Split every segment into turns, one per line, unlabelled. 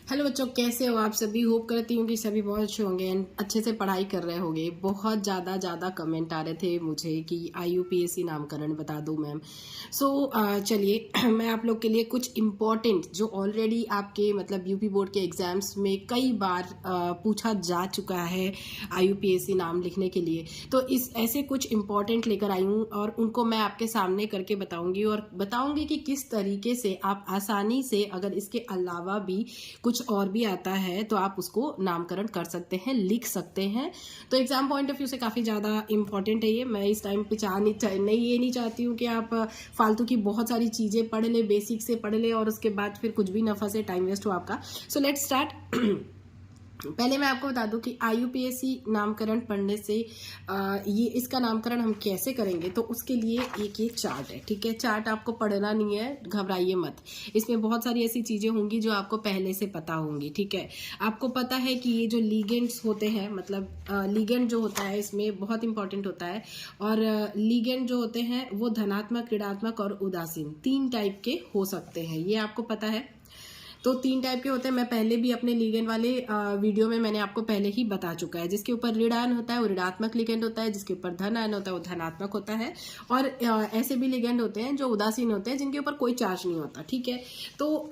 Hello बच्चों, कैसे हो आप सभी। होप करती हूँ कि सभी बहुत अच्छे होंगे एंड अच्छे से पढ़ाई कर रहे होंगे। बहुत ज़्यादा कमेंट आ रहे थे मुझे कि IUPAC नामकरण बता दो मैम। चलिए मैं आप लोग के लिए कुछ इम्पोर्टेंट जो ऑलरेडी आपके मतलब यूपी बोर्ड के एग्जाम्स में कई बार पूछा जा चुका है IUPAC नाम लिखने के लिए, तो इस ऐसे कुछ इम्पोर्टेंट लेकर आई हूँ और उनको मैं आपके सामने करके बताऊंगी और बताऊंगी कि किस तरीके से आप आसानी से, अगर इसके अलावा भी कुछ और भी आता है तो आप उसको नामकरण कर सकते हैं, लिख सकते हैं। तो एग्जाम पॉइंट ऑफ व्यू से काफ़ी ज़्यादा इंपॉर्टेंट है ये। मैं इस टाइम पे ये नहीं चाहती हूँ कि आप फालतू की बहुत सारी चीज़ें पढ़ ले, बेसिक से पढ़ ले और उसके बाद फिर कुछ भी ना फंसे, टाइम वेस्ट हो आपका। So let's start. पहले मैं आपको बता दूं कि IUPAC नामकरण पढ़ने से ये इसका नामकरण हम कैसे करेंगे, तो उसके लिए एक ये चार्ट है, ठीक है। चार्ट आपको पढ़ना नहीं है, घबराइए मत। इसमें बहुत सारी ऐसी चीज़ें होंगी जो आपको पहले से पता होंगी, ठीक है। आपको पता है कि ये जो लीगेंड्स होते हैं, मतलब लीगेंड जो होता है इसमें बहुत इंपॉर्टेंट होता है। और लीगेंड जो होते हैं वो धनात्मक, ऋणात्मक और उदासीन 3 टाइप के हो सकते हैं, ये आपको पता है। तो 3 टाइप के होते हैं। मैं पहले भी अपने लिगेंड वाले वीडियो में मैंने आपको पहले ही बता चुका है। जिसके ऊपर ऋण आयन होता है वो ऋणात्मक लिगेंड होता है, जिसके ऊपर धन आयन होता है वो धनात्मक होता है। और ऐसे भी लिगेंड होते हैं जो उदासीन होते हैं, जिनके ऊपर कोई चार्ज नहीं होता, ठीक है। तो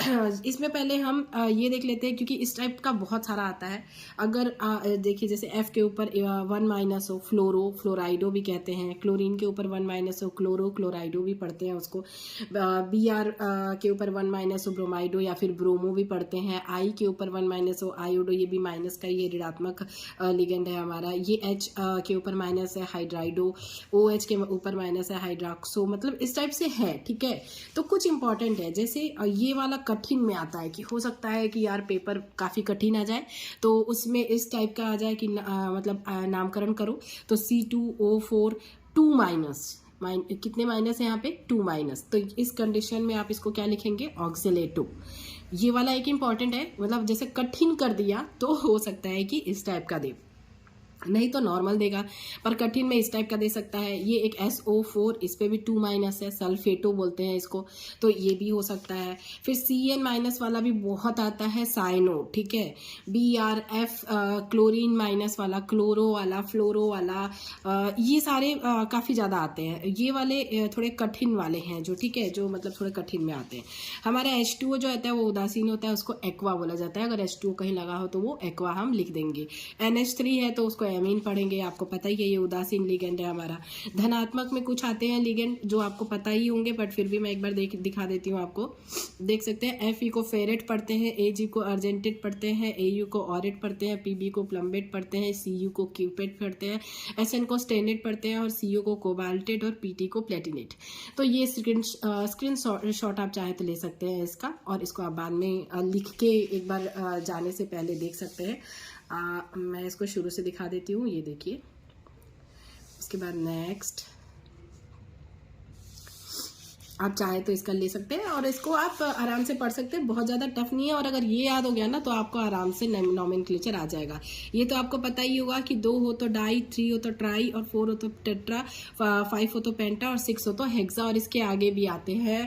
इसमें पहले हम ये देख लेते हैं, क्योंकि इस टाइप का बहुत सारा आता है। अगर देखिए जैसे F के ऊपर 1- हो, फ्लोरो फ्लोराइडो भी कहते हैं। क्लोरीन के ऊपर 1- हो, क्लोरो क्लोराइडो भी पढ़ते हैं उसको। BR के ऊपर 1- हो, ब्रोमाइडो या फिर ब्रोमो भी पढ़ते हैं। I के ऊपर 1- हो, आयोडो, ये भी माइनस का, ये ऋणात्मक लिगेंड है हमारा। ये H के ऊपर माइनस है, हाइड्राइडो। OH के ऊपर माइनस है, हाइड्रोक्सो। मतलब इस टाइप से है, ठीक है। तो कुछ इंपॉर्टेंट है, जैसे ये वाला कठिन में आता है कि हो सकता है कि यार पेपर काफ़ी कठिन आ जाए, तो उसमें इस टाइप का आ जाए कि मतलब नामकरण करो तो C2O4 2- कितने माइनस है यहाँ पे, 2-। तो इस कंडीशन में आप इसको क्या लिखेंगे, ऑक्सिलेटो। ये वाला एक इंपॉर्टेंट है, मतलब जैसे कठिन कर दिया तो हो सकता है कि इस टाइप का दे, नहीं तो नॉर्मल देगा, पर कठिन में इस टाइप का दे सकता है। ये एक SO4, इस पे भी 2- है, सल्फेटो बोलते हैं इसको, तो ये भी हो सकता है। फिर CN- वाला भी बहुत आता है, साइनो, ठीक है। BRF क्लोरीन माइनस वाला, क्लोरो वाला, फ्लोरो वाला, ये सारे काफ़ी ज़्यादा आते हैं। ये वाले थोड़े कठिन वाले हैं जो, ठीक है, जो मतलब थोड़े कठिन में आते हैं। हमारा H2O जो होता है वो उदासीन होता है, उसको एक्वा बोला जाता है। अगर H2O कहीं लगा हो तो वो एक्वा हम लिख देंगे। NH3 है तो उसको एमीन पढ़ेंगे, आपको पता ही है, ये उदासीन लिगेंड है हमारा। धनात्मक में कुछ आते हैं लिगेंड जो आपको पता ही होंगे, बट फिर भी मैं एक बार दिखा देती हूँ आपको। देख सकते हैं, Fe को फेरेट पढ़ते हैं, Ag को अर्जेंटेट पढ़ते हैं, Au को ऑरेट पढ़ते हैं, Pb को प्लम्बेट पढ़ते हैं, Cu को क्यूपेट पढ़ते हैं, Sn को स्टेनेट पढ़ते हैं और Co को कोबाल्टेट और Pt को प्लेटिनेट। तो ये स्क्रीन शॉट आप चाहे तो ले सकते हैं इसका, और इसको आप बाद में लिख के एक बार जाने से पहले देख सकते हैं। मैं इसको शुरू से दिखा देती हूँ, ये देखिए। उसके बाद नेक्स्ट आप चाहे तो इसका ले सकते हैं और इसको आप आराम से पढ़ सकते हैं, बहुत ज़्यादा टफ नहीं है। और अगर ये याद हो गया ना तो आपको आराम से नॉमेनक्लेचर आ जाएगा। ये तो आपको पता ही होगा कि 2 हो तो डाई, 3 हो तो ट्राई और 4 हो तो टेट्रा, 5 हो तो पेंटा और 6 हो तो हेक्सा। और इसके आगे भी आते हैं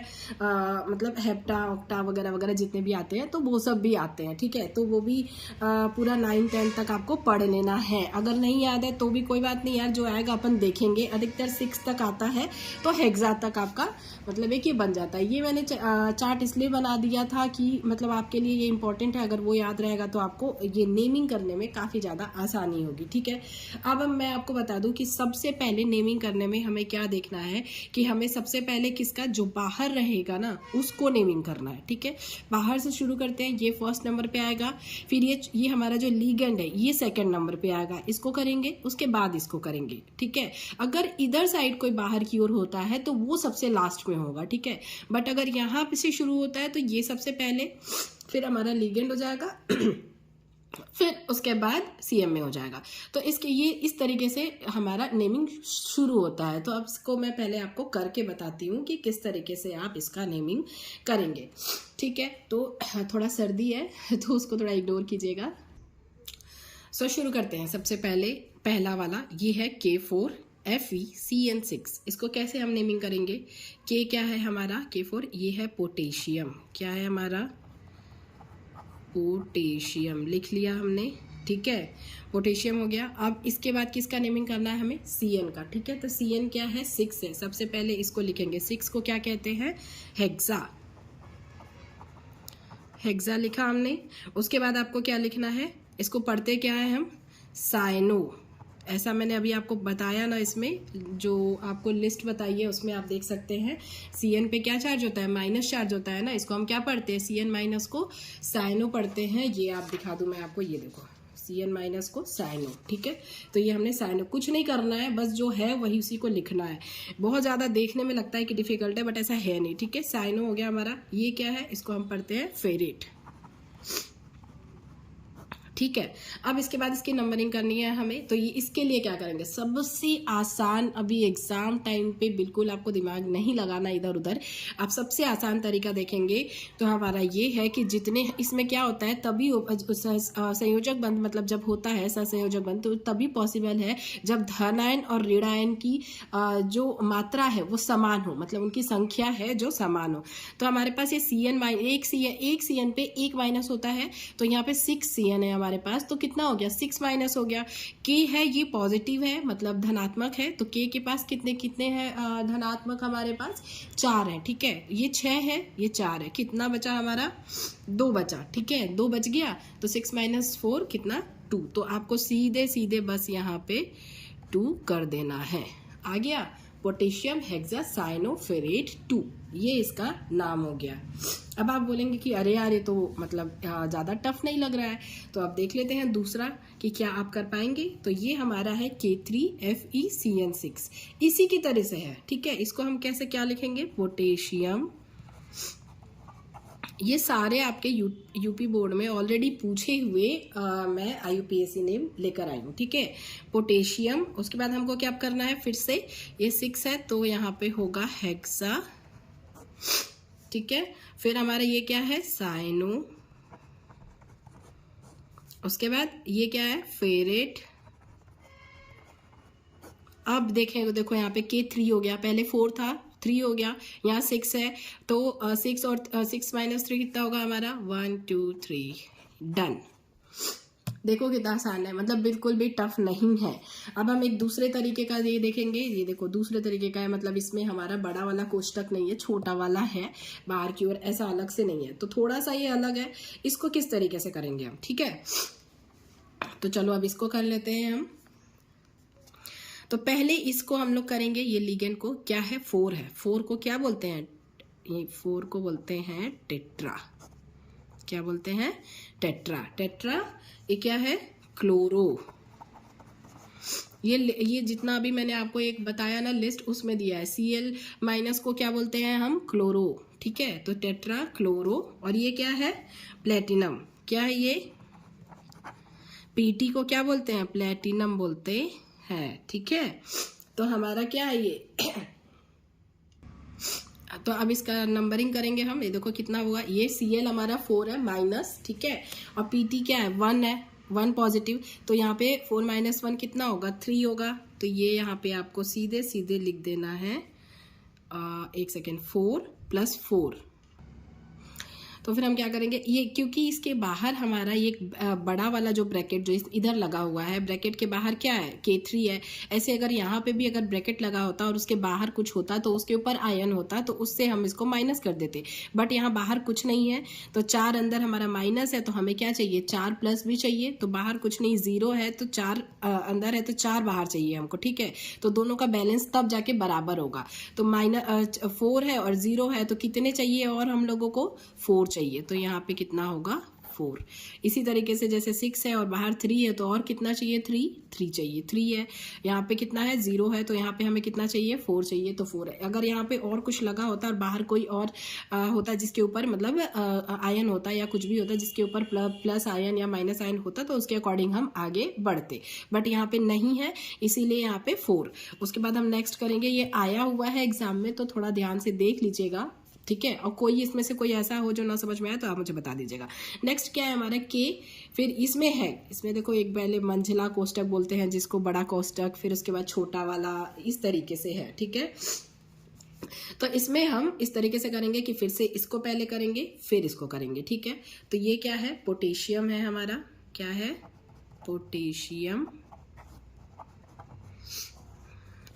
मतलब हेप्टा, ऑक्टा वगैरह वगैरह जितने भी आते हैं, तो वो सब भी आते हैं, ठीक है। तो वो भी पूरा 9-10 तक आपको पढ़ लेना है। अगर नहीं याद है तो भी कोई बात नहीं यार, जो आएगा अपन देखेंगे। अधिकतर 6 तक आता है तो हेक्सा तक आपका मतलब एक ये बन जाता है। ये मैंने चार्ट इसलिए बना दिया था कि मतलब आपके लिए ये इंपॉर्टेंट है, अगर वो याद रहेगा तो आपको ये नेमिंग करने में काफ़ी ज़्यादा आसानी होगी, ठीक है। अब मैं आपको बता दूं कि सबसे पहले नेमिंग करने में हमें क्या देखना है कि हमें सबसे पहले किसका जो बाहर रहेगा ना उसको नेमिंग करना है, ठीक है। बाहर से शुरू करते हैं, ये फर्स्ट नंबर पे आएगा। फिर ये हमारा जो लीगेंड है ये सेकेंड नंबर पे आएगा, इसको करेंगे, उसके बाद इसको करेंगे, ठीक है। अगर इधर साइड कोई बाहर की ओर होता है तो वो सबसे लास्ट में होगा, ठीक है। बट अगर यहाँ पे से शुरू होता है तो ये सबसे पहले, फिर हमारा लिगेंड हो जाएगा फिर उसके बाद CM में हो जाएगा। तो इसके ये इस तरीके से हमारा नेमिंग शुरू होता है। तो अब इसको मैं पहले आपको करके बताती हूँ कि किस तरीके से आप इसका नेमिंग करेंगे, ठीक है। तो थोड़ा सर्दी है तो उसको थोड़ा इग्नोर कीजिएगा। सो शुरू करते हैं। सबसे पहले पहला वाला ये है K4 FeCN6। इसको कैसे हम नेमिंग करेंगे। K क्या है हमारा, K4 ये है पोटेशियम, क्या है हमारा पोटेशियम लिख लिया हमने, ठीक है, पोटेशियम हो गया। अब इसके बाद किसका नेमिंग करना है हमें, CN का, ठीक है। तो CN क्या है, 6 है। सबसे पहले इसको लिखेंगे, 6 को क्या कहते हैं, हेक्सा, हेक्सा लिखा हमने। उसके बाद आपको क्या लिखना है, इसको पढ़ते क्या है हम, साइनो, ऐसा मैंने अभी आपको बताया ना, इसमें जो आपको लिस्ट बताई है उसमें आप देख सकते हैं। CN पे क्या चार्ज होता है, माइनस चार्ज होता है ना, इसको हम क्या पढ़ते हैं, CN माइनस को साइनो पढ़ते हैं। ये आप दिखा दूं मैं आपको, ये देखो CN माइनस को साइनो, ठीक है। तो ये हमने साइनो, कुछ नहीं करना है, बस जो है वही उसी को लिखना है। बहुत ज़्यादा देखने में लगता है कि डिफिकल्ट है, बट ऐसा है नहीं, ठीक है। साइनो हो गया हमारा। ये क्या है, इसको हम पढ़ते हैं फेरेट, ठीक है। अब इसके बाद इसकी नंबरिंग करनी है हमें, तो ये इसके लिए क्या करेंगे, सबसे आसान, अभी एग्जाम टाइम पे बिल्कुल आपको दिमाग नहीं लगाना इधर उधर, आप सबसे आसान तरीका देखेंगे तो हमारा ये है कि जितने इसमें क्या होता है, तभी संयोजक बंध मतलब जब होता है सहसंयोजक बंध, तो तभी पॉसिबल है जब धनायन और ऋणायन की जो मात्रा है वो समान हो, मतलब उनकी संख्या है जो समान हो। तो हमारे पास ये CN एक CN पे एक माइनस होता है, तो यहाँ पे 6 CN है हमारे पास, तो कितना हो गया, 6 माइनस हो गया। K है, ये पॉजिटिव है, मतलब धनात्मक है, तो K के पास कितने हैं धनात्मक, हमारे पास 4 है, ठीक है। ये 6 है, ये 4 है, कितना बचा हमारा, 2 बचा, ठीक है, 2 बच गया। तो 6 माइनस 4 कितना, 2। तो आपको सीधे सीधे बस यहाँ पे 2 कर देना है, आ गया, पोटेशियम हेक्सासाइनोफेरेट 2, ये इसका नाम हो गया। अब आप बोलेंगे कि अरे यार ये तो मतलब ज़्यादा टफ नहीं लग रहा है, तो अब देख लेते हैं दूसरा कि क्या आप कर पाएंगे। तो ये हमारा है K3FeCN6, इसी की तरह से है, ठीक है। इसको हम कैसे क्या लिखेंगे, पोटेशियम, ये सारे आपके यूपी बोर्ड में ऑलरेडी पूछे हुए मैं IUPAC नेम लेकर आई हूँ, ठीक है। पोटेशियम, उसके बाद हमको क्या करना है, फिर से ये 6 है तो यहाँ पे होगा हेक्सा, ठीक है। फिर हमारा ये क्या है, साइनो, उसके बाद ये क्या है, फेरेट। अब देखें, देखो यहाँ पे K3 हो गया, पहले 4 था, 3 हो गया, यहाँ 6 है, तो 6 और 6 माइनस 3 कितना होगा हमारा, 1 2 3, डन। देखो कितना आसान है, मतलब बिल्कुल भी टफ नहीं है। अब हम एक दूसरे तरीके का ये देखेंगे, ये देखो दूसरे तरीके का है, मतलब इसमें हमारा बड़ा वाला कोष्टक नहीं है, छोटा वाला है बाहर की ओर, ऐसा अलग से नहीं है, तो थोड़ा सा ये अलग है। इसको किस तरीके से करेंगे हम, ठीक है। तो चलो अब इसको कर लेते हैं हम। तो पहले इसको हम लोग करेंगे, ये लिगेंड को क्या है, 4 है, 4 को क्या बोलते हैं, ये 4 को बोलते हैं टेट्रा, क्या बोलते हैं, टेट्रा, टेट्रा। ये क्या है, क्लोरो, ये जितना अभी मैंने आपको एक बताया ना लिस्ट, उसमें दिया है। Cl माइनस को क्या बोलते हैं हम, क्लोरो, ठीक है। तो टेट्रा क्लोरो। और ये क्या है, प्लेटिनम, क्या है ये, Pt को क्या बोलते हैं, प्लेटिनम बोलते हैं, ठीक है। तो हमारा क्या है ये तो अब इसका नंबरिंग करेंगे हम, ये देखो कितना हुआ, ये Cl हमारा 4 है माइनस, ठीक है, और Pt क्या है, 1 है, 1 पॉजिटिव, तो यहाँ पे 4 माइनस 1 कितना होगा, 3 होगा। तो ये यहाँ पे आपको सीधे सीधे लिख देना है, एक सेकेंड, 4 + 4। तो फिर हम क्या करेंगे, ये क्योंकि इसके बाहर हमारा ये बड़ा वाला जो ब्रैकेट जो इधर लगा हुआ है, ब्रैकेट के बाहर क्या है, K3 है। ऐसे अगर यहाँ पे भी अगर ब्रैकेट लगा होता और उसके बाहर कुछ होता तो उसके ऊपर आयन होता, तो उससे हम इसको माइनस कर देते, बट यहाँ बाहर कुछ नहीं है, तो 4 अंदर हमारा माइनस है, तो हमें क्या चाहिए, 4 प्लस भी चाहिए, तो बाहर कुछ नहीं, 0 है, तो 4 अंदर है, तो 4 बाहर चाहिए हमको, ठीक है। तो दोनों का बैलेंस तब जाके बराबर होगा। तो -4 है और 0 है, तो कितने चाहिए और हम लोगों को, 4 चाहिए, तो यहाँ पे कितना होगा, 4। इसी तरीके से जैसे 6 है और बाहर 3 है, तो और कितना चाहिए, 3 चाहिए, 3 है, यहाँ पे कितना है, 0 है, तो यहाँ पे हमें कितना चाहिए, 4 चाहिए, तो 4 है। अगर यहाँ पे और कुछ लगा होता और बाहर कोई और होता जिसके ऊपर मतलब आयन होता या कुछ भी होता जिसके ऊपर प्लस आयन या माइनस आयन होता, तो उसके अकॉर्डिंग हम आगे बढ़ते, बट यहाँ पे नहीं है, इसीलिए यहाँ पे 4। उसके बाद हम नेक्स्ट करेंगे, ये आया हुआ है एग्जाम में, तो थोड़ा ध्यान से देख लीजिएगा, ठीक है। और कोई इसमें से कोई ऐसा हो जो ना समझ में आए तो आप मुझे बता दीजिएगा। नेक्स्ट क्या है हमारा, K, फिर इसमें है, इसमें देखो एक पहले मंझला कोष्टक बोलते हैं जिसको, बड़ा कोष्टक, फिर उसके बाद छोटा वाला, इस तरीके से है, ठीक है। तो इसमें हम इस तरीके से करेंगे कि फिर से इसको पहले करेंगे फिर इसको करेंगे, ठीक है। तो ये क्या है, पोटेशियम है हमारा, क्या है, पोटेशियम,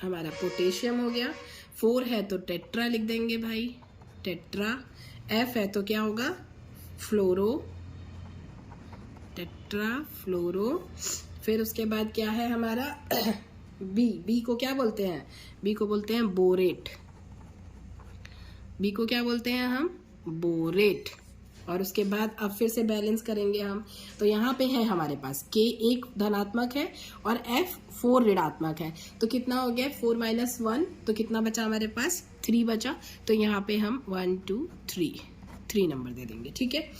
हमारा पोटेशियम हो गया। 4 है तो टेट्रा लिख देंगे भाई, टेट्रा। F है तो क्या होगा, फ्लोरो, टेट्रा फ्लोरो। फिर उसके बाद क्या है हमारा बी को क्या बोलते हैं, बी को बोलते हैं बोरेट, बी को क्या बोलते हैं हम, बोरेट। और उसके बाद अब फिर से बैलेंस करेंगे हम, तो यहाँ पे है हमारे पास K 1 धनात्मक है और F 4 ऋणात्मक है, तो कितना हो गया 4 - 1, तो कितना बचा हमारे पास 3 बचा। तो यहाँ पे हम 1 2 3 नंबर दे देंगे, ठीक है।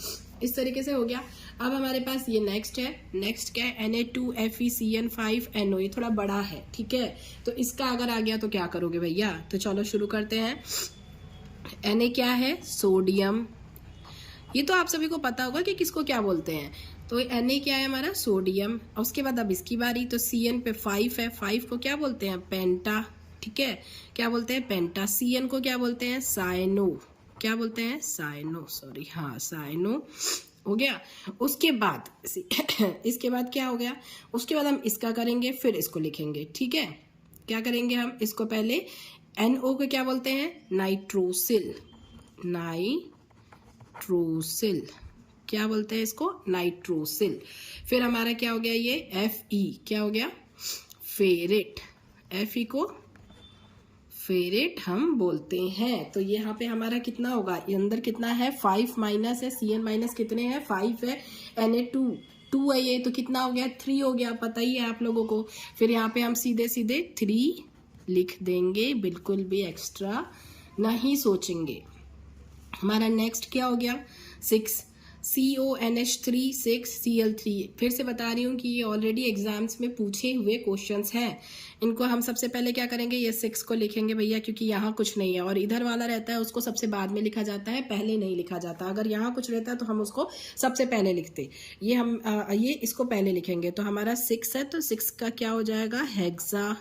इस तरीके से हो गया। अब हमारे पास ये नेक्स्ट है, नेक्स्ट क्या है, Na2FeCN5NO, ये थोड़ा बड़ा है, ठीक है। तो इसका अगर आ गया तो क्या करोगे भैया, तो चलो शुरू करते हैं। Na क्या है, सोडियम, ये तो आप सभी को पता होगा कि किसको क्या बोलते हैं। तो Na क्या है हमारा, सोडियम। और उसके बाद अब इसकी बारी, तो Cn पे 5 है, 5 को क्या बोलते हैं, पेंटा, ठीक है, क्या बोलते हैं, पेंटा। Cn को क्या बोलते हैं, साइनो, क्या बोलते हैं, साइनो, सॉरी, हाँ साइनो हो गया। उसके बाद इसके बाद क्या हो गया, उसके बाद हम इसका करेंगे फिर इसको लिखेंगे, ठीक है। क्या करेंगे हम, इसको पहले NO को क्या बोलते हैं, नाइट्रोसिल, नाइट्रोसिल, क्या बोलते हैं इसको, नाइट्रोसिल। फिर हमारा क्या हो गया, ये Fe, क्या हो गया, फेरेट, Fe को फेरेट हम बोलते हैं। तो यहाँ पे हमारा कितना होगा, ये अंदर कितना है, 5 माइनस है, Cn माइनस कितने हैं, 5 है, Na2 है ये, तो कितना हो गया, 3 हो गया, पता ही है आप लोगों को। फिर यहाँ पे हम सीधे सीधे 3 लिख देंगे, बिल्कुल भी एक्स्ट्रा नहीं सोचेंगे। हमारा नेक्स्ट क्या हो गया, 6, CONH3 6Cl3। फिर से बता रही हूँ कि ये ऑलरेडी एग्जाम्स में पूछे हुए क्वेश्चंस हैं। इनको हम सबसे पहले क्या करेंगे, ये 6 को लिखेंगे भैया, क्योंकि यहाँ कुछ नहीं है, और इधर वाला रहता है उसको सबसे बाद में लिखा जाता है, पहले नहीं लिखा जाता। अगर यहाँ कुछ रहता है तो हम उसको सबसे पहले लिखते, ये हम ये इसको पहले लिखेंगे। तो हमारा 6 है, तो 6 का क्या हो जाएगा, हेक्सा,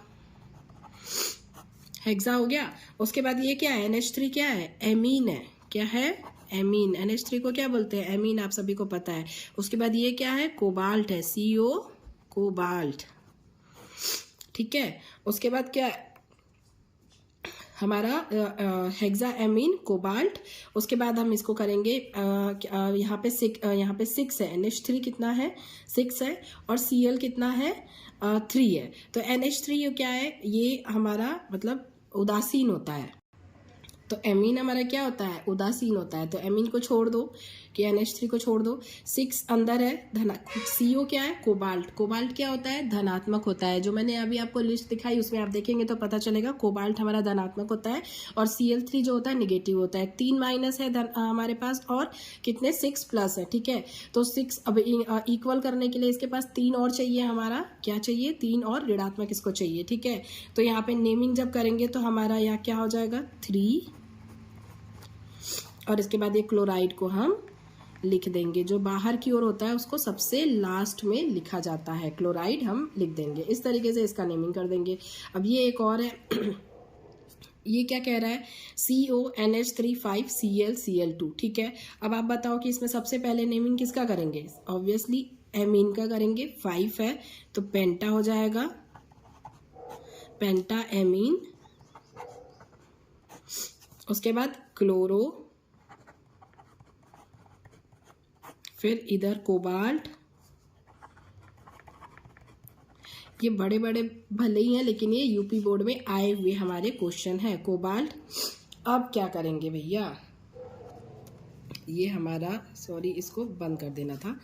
हेक्सा हो गया। उसके बाद ये क्या है, NH3 क्या है, एमीन है, क्या है, एमीन। NH3 को क्या बोलते हैं, एमीन, आप सभी को पता है। उसके बाद ये क्या है, कोबाल्ट है, CO, कोबाल्ट, ठीक है। उसके बाद क्या है हमारा, हेक्सा एमीन, कोबाल्ट। उसके बाद हम इसको करेंगे, यहाँ पे 6 है, NH3 कितना है, 6 है, और Cl कितना है, 3 है। तो NH3 क्या है, ये हमारा मतलब उदासीन होता है, तो एमीन हमारा क्या होता है, उदासीन होता है। तो एमीन को छोड़ दो, कि NH3 को छोड़ दो। 6 अंदर है, CO क्या है, कोबाल्ट, कोबाल्ट क्या होता है, धनात्मक होता है। जो मैंने अभी आपको लिस्ट दिखाई उसमें आप देखेंगे तो पता चलेगा, कोबाल्ट हमारा धनात्मक होता है, और Cl3 जो होता है निगेटिव होता है। 3 माइनस है हमारे पास, और कितने, 6 प्लस है, ठीक है। तो 6 अब इक्वल करने के लिए इसके पास 3 और चाहिए, हमारा क्या चाहिए, 3 और ऋणात्मक इसको चाहिए, ठीक है। तो यहाँ पे नेमिंग जब करेंगे तो हमारा यहाँ क्या हो जाएगा, 3, और इसके बाद ये क्लोराइड को हम लिख देंगे, जो बाहर की ओर होता है उसको सबसे लास्ट में लिखा जाता है, क्लोराइड हम लिख देंगे। इस तरीके से इसका नेमिंग कर देंगे। अब ये एक और है ये क्या कह रहा है, CONH3 5Cl Cl2, ठीक है। अब आप बताओ कि इसमें सबसे पहले नेमिंग किसका करेंगे, ऑब्वियसली एमीन का करेंगे। 5 है तो पेंटा हो जाएगा, पेंटा एमीन। उसके बाद क्लोरो, फिर इधर कोबाल्ट। ये बड़े बड़े भले ही हैं, लेकिन ये यूपी बोर्ड में आए हुए हमारे क्वेश्चन है, कोबाल्ट। अब क्या करेंगे भैया, ये हमारा, सॉरी इसको बंद कर देना था,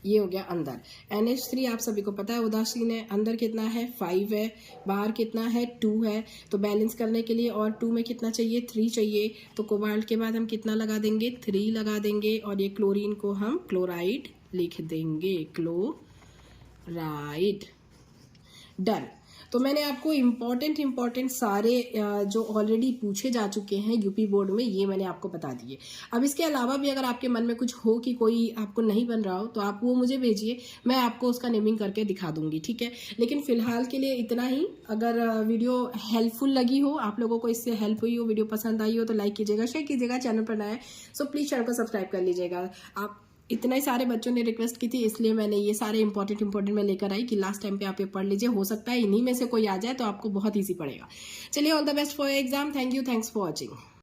ये हो गया अंदर। NH3 आप सभी को पता है उदासीन है, अंदर कितना है, 5 है, बाहर कितना है, 2 है। तो बैलेंस करने के लिए और 2 में कितना चाहिए, 3 चाहिए। तो कोबाल्ट के बाद हम कितना लगा देंगे, 3 लगा देंगे, और ये क्लोरीन को हम क्लोराइड लिख देंगे, क्लोराइड, डन। तो मैंने आपको इम्पॉर्टेंट सारे जो ऑलरेडी पूछे जा चुके हैं यूपी बोर्ड में, ये मैंने आपको बता दिए। अब इसके अलावा भी अगर आपके मन में कुछ हो कि कोई आपको नहीं बन रहा हो तो आप वो मुझे भेजिए, मैं आपको उसका नेमिंग करके दिखा दूंगी, ठीक है। लेकिन फिलहाल के लिए इतना ही। अगर वीडियो हेल्पफुल लगी हो, आप लोगों को इससे हेल्प हुई हो, वीडियो पसंद आई हो तो लाइक कीजिएगा, शेयर कीजिएगा, चैनल पर नया है सो प्लीज चैनल को सब्सक्राइब कर लीजिएगा। आप इतना ही सारे बच्चों ने रिक्वेस्ट की थी, इसलिए मैंने ये सारे इंपॉर्टेंट मैं लेकर आई कि लास्ट टाइम पे आप ये पढ़ लीजिए, हो सकता है इन्हीं में से कोई आ जाए तो आपको बहुत ईजी पड़ेगा। चलिए, all the best for exam. Thank you, thanks for watching.